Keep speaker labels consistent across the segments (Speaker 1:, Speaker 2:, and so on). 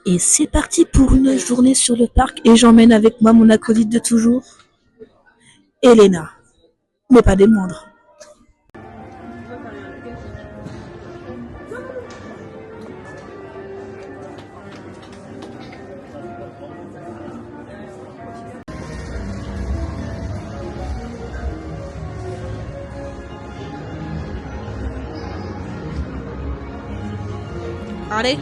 Speaker 1: Et c'est parti pour une journée sur le parc et j'emmène avec moi mon acolyte de toujours, Elena, mais pas des moindres. Allez.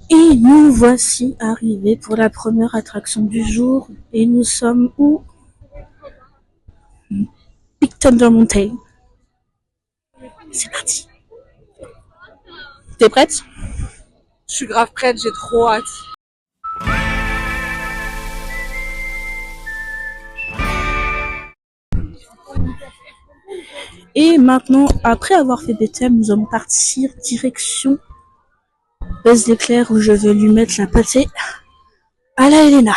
Speaker 1: Et nous voici arrivés pour la première attraction du jour. Et nous sommes où? Big Thunder Mountain. C'est parti. T'es prête?
Speaker 2: Je suis grave prête, j'ai trop hâte.
Speaker 1: Et maintenant, après avoir fait Bethel, nous allons partir direction Buzz l'éclair où je vais lui mettre la pâtée à la Elena.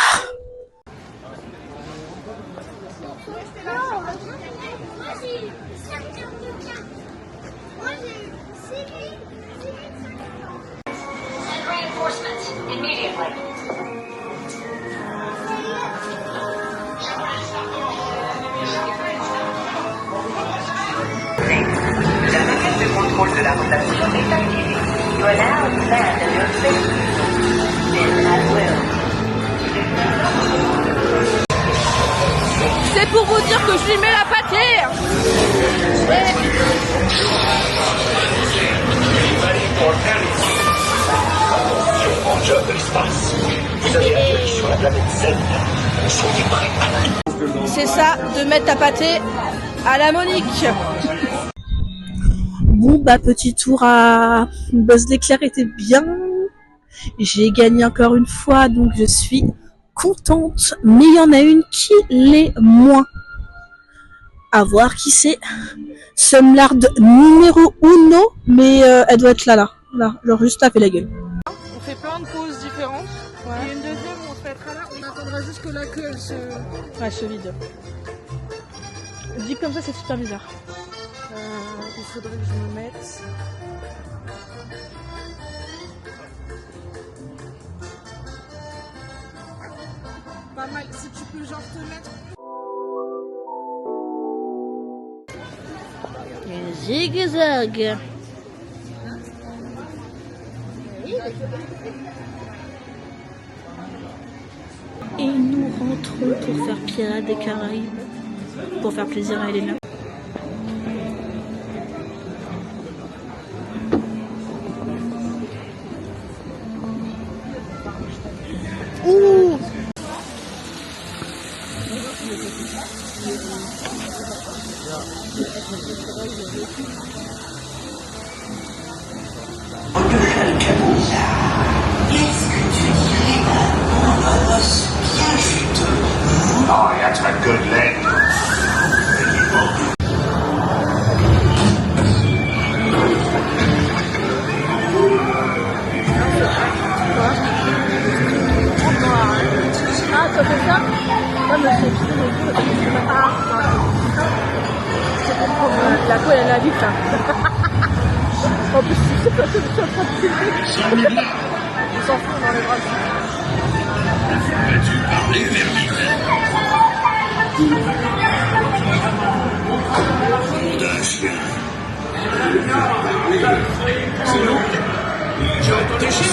Speaker 3: La maquette de contrôle de la rotation est activée. You are now in command of your safety. Spin at will.
Speaker 2: C'est pour vous dire que je lui mets la pâtée.
Speaker 4: Vengeur de l'espace, vous avez atterri sur la planète Zen. Soyez prêts à tout.
Speaker 2: C'est ça, de mettre ta pâtée à la Monique.
Speaker 1: Bon bah petit tour à Buzz l'éclair était bien. J'ai gagné encore une fois donc je suis contente. Mais il y en a une qui l'est moins. À voir qui c'est. Sumlard numéro 1, mais elle doit être là, genre juste taper la gueule.
Speaker 2: On fait plein de pauses différentes. Ouais. Et une deuxième, on se mettra là. On attendra jusque là qu'elle se...
Speaker 1: Ouais, se vide. Dit comme ça, c'est super bizarre.
Speaker 2: Il faudrait que je me mette... Pas mal, si tu peux genre te mettre...
Speaker 1: Zigzag. Et nous rentrons pour faire Pirates des Caraïbes, pour faire plaisir à Elena. Ouh!
Speaker 4: Qu'est-ce que tu dirais d'un os bien juteux? Oh, that's a good leg.
Speaker 2: Ah, ça fait ça? Non, mais c'est... Ah, c'est pour prendre la peau, elle a vite, là. En plus, c'est pas tout ça, on s'en fout dans les bras.
Speaker 4: Peux-tu parler vers d'un chien. Sinon, j'ai entendu chez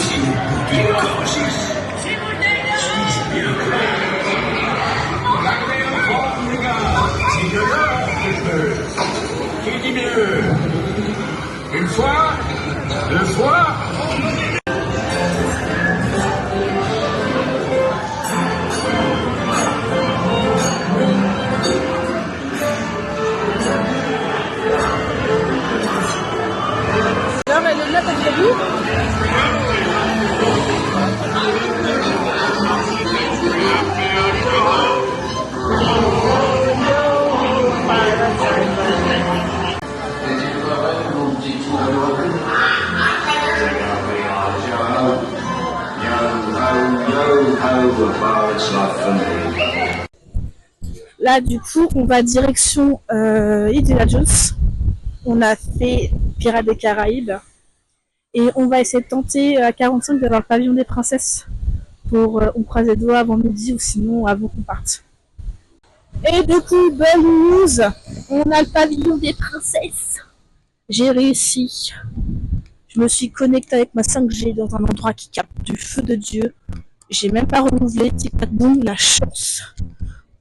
Speaker 4: qui est encore qui dit mieux? Une fois, deux fois.
Speaker 2: Non, mais elle est là, t'as déjà vu?
Speaker 1: Là, du coup, on va direction Indiana Jones. On a fait Pirates des Caraïbes. Et on va essayer de tenter à 45 d'avoir le pavillon des princesses. On croise les doigts avant midi ou sinon avant qu'on parte. Et du coup, bonne news, on a le pavillon des princesses. J'ai réussi. Je me suis connectée avec ma 5G dans un endroit qui capte du feu de Dieu. J'ai même pas renouvelé. Tic-tac boum, la chance.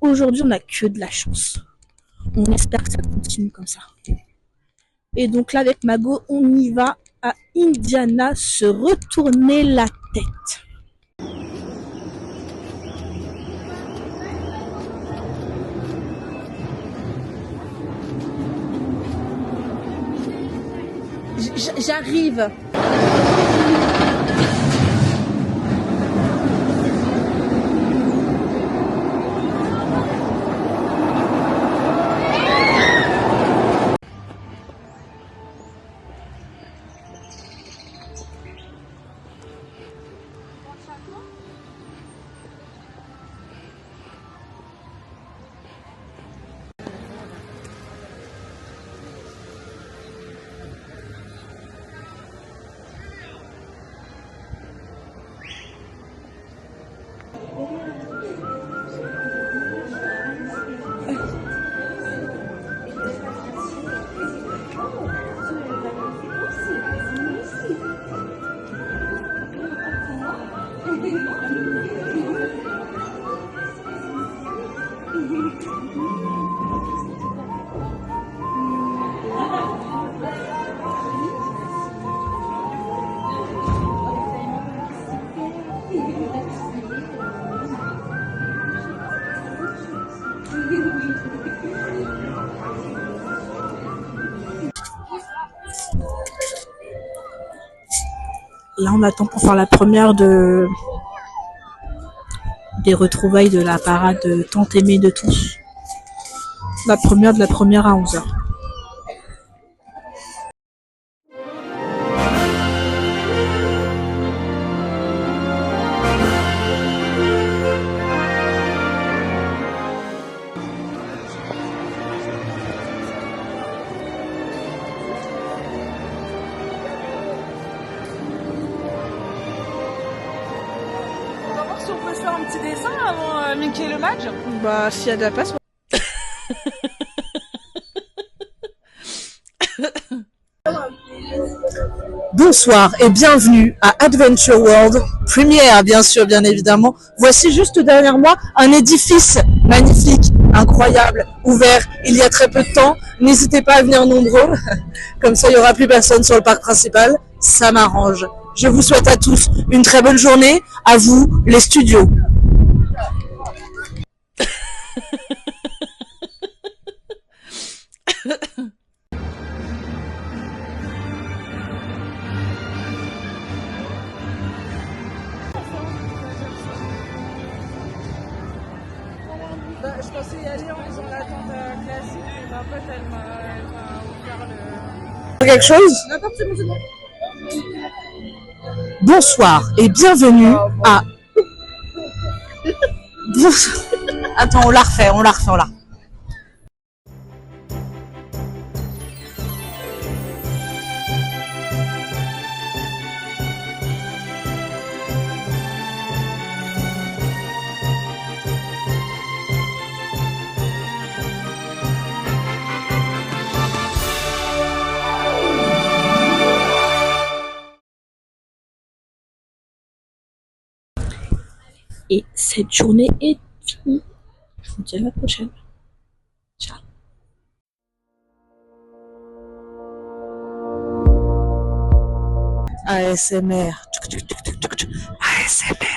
Speaker 1: Aujourd'hui, on n'a que de la chance. On espère que ça continue comme ça. Et donc là, avec Mago, on y va à Indiana se retourner la tête. J'arrive. Là, on attend pour faire la première des retrouvailles de la parade tant aimée de tous. La première à 11h.
Speaker 2: Si on peut se faire un petit dessin avant Mickey et le match.
Speaker 1: Bah, s'il y a de la place.
Speaker 5: Bonsoir et bienvenue à Adventure World, première bien sûr, bien évidemment. Voici juste derrière moi un édifice magnifique, incroyable, ouvert il y a très peu de temps. N'hésitez pas à venir nombreux, comme ça il n'y aura plus personne sur le parc principal, ça m'arrange. Je vous souhaite à tous une très bonne journée, à vous les studios.
Speaker 2: Bah, je pensais y aller en faisant l'attente classique, mais ma pote elle m'a offert le.
Speaker 5: Quelque chose?
Speaker 2: N'importe, c'est bon.
Speaker 5: Bonsoir et bienvenue à... Attends, on la refait.
Speaker 1: Et cette journée est finie. Je vous dis à la prochaine. Ciao.
Speaker 5: ASMR. ASMR.